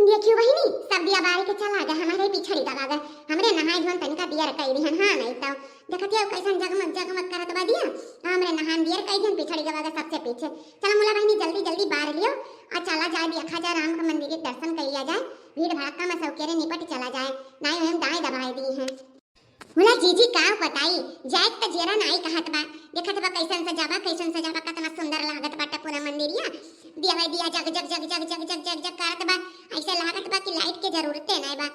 देखियो बहिनी सब दिया बारी के चला गए हमारे पिछड़ी दबा गए हमरे नहाय धोन तनिका दिया कई दिहन हां नहीं तो देखतिया कैसन जगमग जगमग करत बा दिया हमरे नहान दिया कई दिन पिछड़ी दबा गए सबसे पीछे। चल मोला बहिनी जल्दी जल्दी बाहर लियो और चला जाए देखा जाए राम का मंदिर के दर्शन कर लिया जाए भीड़ भड़का में सौकेरे निपट चला जाए नाई हम दाएं दबाए दी हैं। मोला जीजी का बताई जाए त जेरा नाई कहत बा देखत बा कैसन से जाबा कितना सुंदर लागत बाटे पूरा मंदिरिया दिया दिया जग जग जग जग जग जग जग जग करत बा ऐसे लागत बा कि लाइट के जरूरते नहीं बा।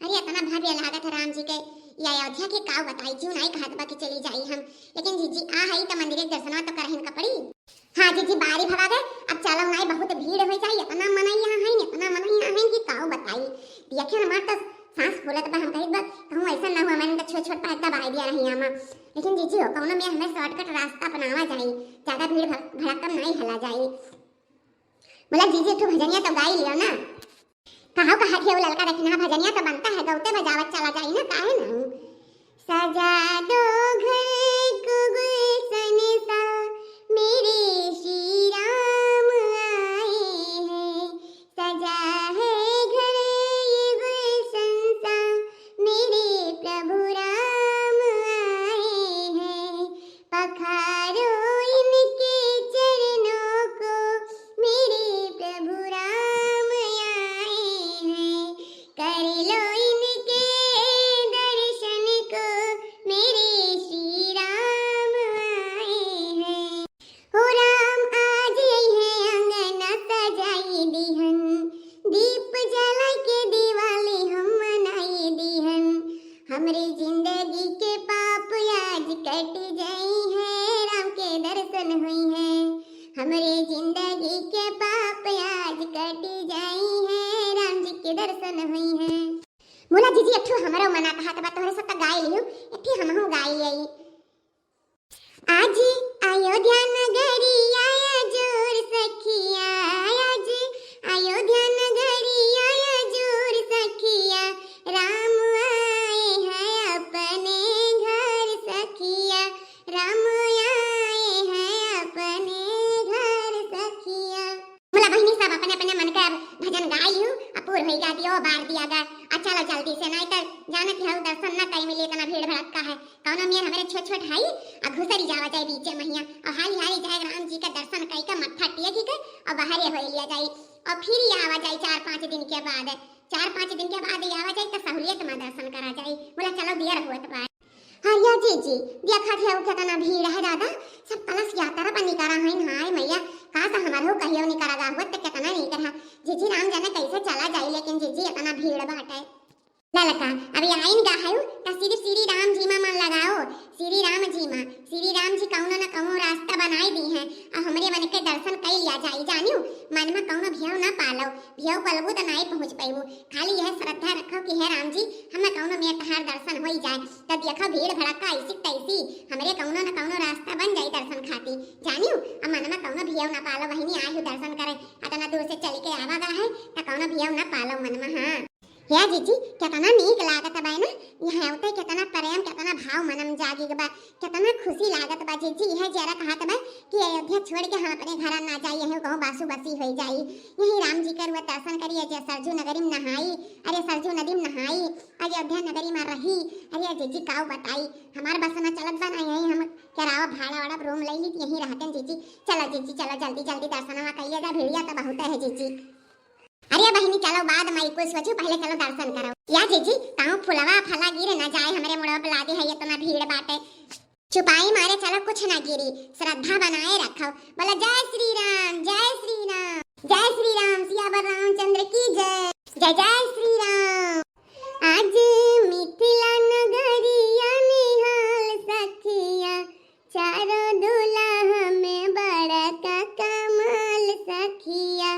अरे इतना भव्य लागत है राम जी के या अयोध्या के का बताई जीव नहीं कहत बा कि चली जाई हम लेकिन जीजी आ हई त मंदिर के दर्शन तो करहिन का पड़ी। हां जीजी बारी भगा गए अब चलो नहीं बहुत भीड़ हो जाई इतना मनई यहां है इतना मनई यहां है कि का बताई देखे ना मार सांस फूलत बा हम कहीं बा कहूं ऐसा ना हुआ मैंने तो छोट छोट पैदा दबाई दिया रही आमा लेकिन जीजी हो कौनो में हमें शॉर्टकट रास्ता अपनावा जाई ज्यादा भीड़ भड़कम नहीं हला जाई। बोला जीजी तो भजनिया तो गाई लियो ना कहां कहा थे वो लड़का रखना भजनिया तो बनता है गौते बजावत चला जाई ना काहे ना सजा दो घर को गुलशन सा मेरे श्री राम आए हैं सजा है घर ये गुलशन सा मेरे प्रभु राम आए हैं पखारो इनके चरणों को मेरे प्रभु राम आए हैं कर लो इनके दर्शन को मेरे श्री राम आए हैं। हो राम आज है अंगना सजाई दिहन दीप जला के दिवाली हम मनाई दिहन हमरे जिंदगी के पाप आज कट जाई है राम के दर्शन हुई है हमरे जिंदगी के पाप आज कट जाई है राम जी के दर्शन हुई है। मोला जीजी अठो हमरो मना कहा त तोहरे सब गाय लियो एठी हमहु गाय आई आज अयोध्या नगरी आया जोर सखिया आज अयोध्या नगरी आया जोर सखिया राम आए हैं अपने घर सखिया राम आए हैं अपने घर सखिया। मोला बहिनी सब अपने अपने मन का भजन गाइयो अपूर होई गा दियो बार दिया गा अच्छा ला जल्दी से नहीं तो जानत है दर्शन ना कहीं मिले इतना भीड़ भड़का है कौनो मेर हमारे छोट छोट हाई आ घुसरी जावा जाए बीचे महिया और हाली हाली जाए राम जी का दर्शन कई का मत्था टिक के और बाहर हो लिया जाए और फिर ही आवा जाए 4-5 दिन के बाद 4-5 दिन के बाद आवा जाए तो सहूलियत में दर्शन करा जाए। बोला चलो दिया हुआ तो हाँ या जीजी देखा थे कितना भीड़ है दादा सब कलश यात्रा पर निकरा है हाय मैया का सा हमारो कहियो निकरा गा हुआ तो कितना नहीं करा जीजी राम जाने कैसे चला जाए लेकिन जीजी इतना भीड़ बाटे ललका अभी आइन गा है त सिर्फ श्री राम जी में मन लगाओ श्री राम जी कौनो ना कौनो रास्ता बनाई दी है और हमरे मन के दर्शन कर लिया जाई जानियो मन में कौनो भियो ना पालो भियो पलबू तो नहीं पहुंच पाइबू खाली यह श्रद्धा रखो कि है राम जी हमें कौनो में तहार दर्शन हो जाए तब देखो भीड़ भड़का ऐसी तैसी हमरे कौनो ना कौनो रास्ता बन जाई दर्शन खाती जानियो और मन में कौनो भियो ना पालो वही आयु दर्शन करे इतना दूर से चल के आवा गा है त कौनो भियो ना पालो मन में। हां या जीजी कितना नीक लागत बा ना यहाँ होते कितना प्रेम कितना भाव मनम जागी बा कितना खुशी लागत बा जीजी यह जरा कहत बा कि अयोध्या छोड़ के हम अपने घर ना जाई यही कहूं बासु बसी हो जाई यही राम जी का दर्शन करिए जे सरजू नगरी में नहाई अरे सरजू नदी में नहाई अयोध्या नगरी में रही अरे जीजी काऊ बताई हमार बस ना चलत बा ना यही हम करावा भाड़ा वाड़ा रूम ले ली यही रहते जीजी चलो जल्दी जल्दी दर्शन करिए जा भीड़िया तो बहुत है जीजी। अरे बहनी चलो बाद में कुछ सोचो पहले चलो दर्शन करो या जीजी ताऊ फुलवा फला गिर ना जाए हमरे मुड़वा पे लादे है इतना भीड़ बाटे छुपाई मारे चलो कुछ ना गिरी श्रद्धा बनाए रखो बोला जय श्री राम सियावर रामचंद्र की जय जय जय श्री राम। आज मिथिला नगरिया निहाल सखिया चारों दूल्हा में बड़ा का कमाल सखिया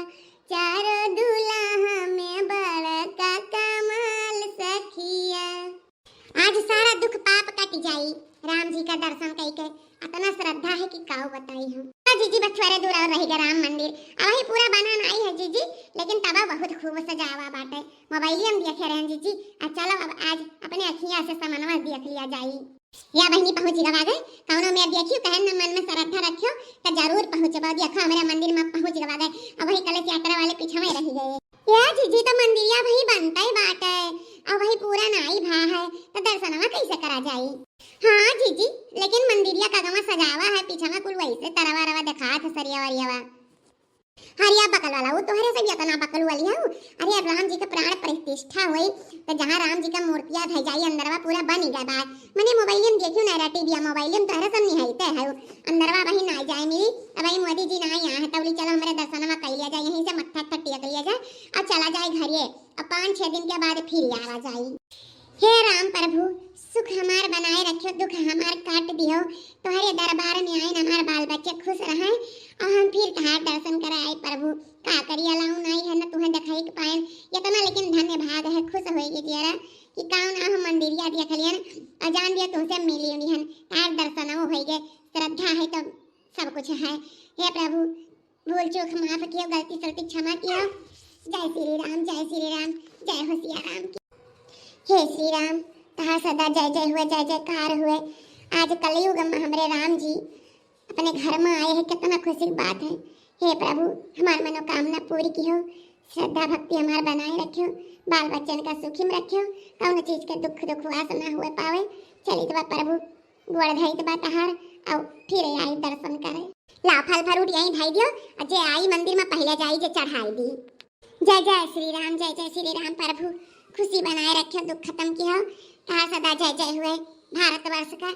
चारों दूल्हा में बड़ा का कमाल सखिया। आज सारा दुख पाप कट जाई राम जी का दर्शन करके इतना श्रद्धा है कि काऊ बताई हम जीजी बस थोड़े दूर और रहेगा राम मंदिर अब ही पूरा बना नहीं है जीजी लेकिन तब बहुत खूब सजावा बाटे मोबाइल में देखे रहे जीजी चलो अब आज अपने अखियां से समनवा देख लिया जाई या बहनी पहुंच गवा गए कौनो में देखियो कहन मन में श्रद्धा रखियो तो जरूर पहुंचबा देखो हमारे मंदिर में पहुंच गवा गए अब वही कलश यात्रा वाले पीछे में रह गए या जीजी तो मंदिर बीजी, लेकिन मंदिरिया का गमा सजावा है पीछा में कुल वैसे तरवा रवा दिखा था सरिया वरिया। हरिया बकल वाला वो तोहरे से भी इतना बकल वाली है। अरे अब राम जी का प्राण प्रतिष्ठा हुई तो जहाँ राम जी का मूर्तियां धई जाई अंदरवा पूरा बन ही गया बा। मैंने मोबाइल में देखियो ना टीवी मोबाइल में तोहरे सब निहाइते है अंदरवा वही ना जाए मिली। अब भाई मोदी जी ना यहाँ है तबली चलो हमारे दर्शन में कर लिया जाए, यहीं से मत्था टिक लिया जाए और चला जाए घरे। अब 5-6 दिन के बाद फिर आवा जाए। हे राम प्रभु सुख हमार बनाए रखियो, दुख हमार काट दियो। तुम्हारे दरबार में आए हमारे बाल बच्चे खुश रहे और हम फिर कहा दर्शन कर आए प्रभु। का करिया लाऊं नहीं है ना तुम्हें दिखाई के पाए इतना, लेकिन धन्य भाग है खुश होएगी जरा कि काऊ ना हम मंदिरिया देख लियन अजान दिया तुमसे मिली हन तार दर्शन हो गए। श्रद्धा है तो सब कुछ है। हे प्रभु भूल चूक माफ कियो, गलती सलती क्षमा कियो। जय श्री राम, जय श्री राम, जय हो सिया राम की। हे श्री राम कहा सदा जय जय हुए, जय जयकार हुए। आज कलयुग में हमारे राम जी अपने घर में आए हैं, कितना खुशी की बात है। हे प्रभु हमारी मनोकामना पूरी की हो, श्रद्धा भक्ति हमारे बनाए रखियो, बाल बच्चन का सुखी में रखियो, कौन चीज के दुख वास ना हुए पावे। चली तो प्रभु गोड़ धई तो तहार और फिर आई दर्शन करे। ला फल फ्रूट यहीं धई दियो, जे आई मंदिर में पहले जाई जे चढ़ाई दी। जय जय श्री राम, जय जय श्री राम। प्रभु खुशी बनाए रखियो, दुख खत्म किया, कहा सदा जय जय हुए। भारतवर्ष का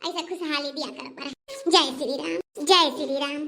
ऐसा खुशहाली दिया कर। जय श्री राम, जय श्री राम।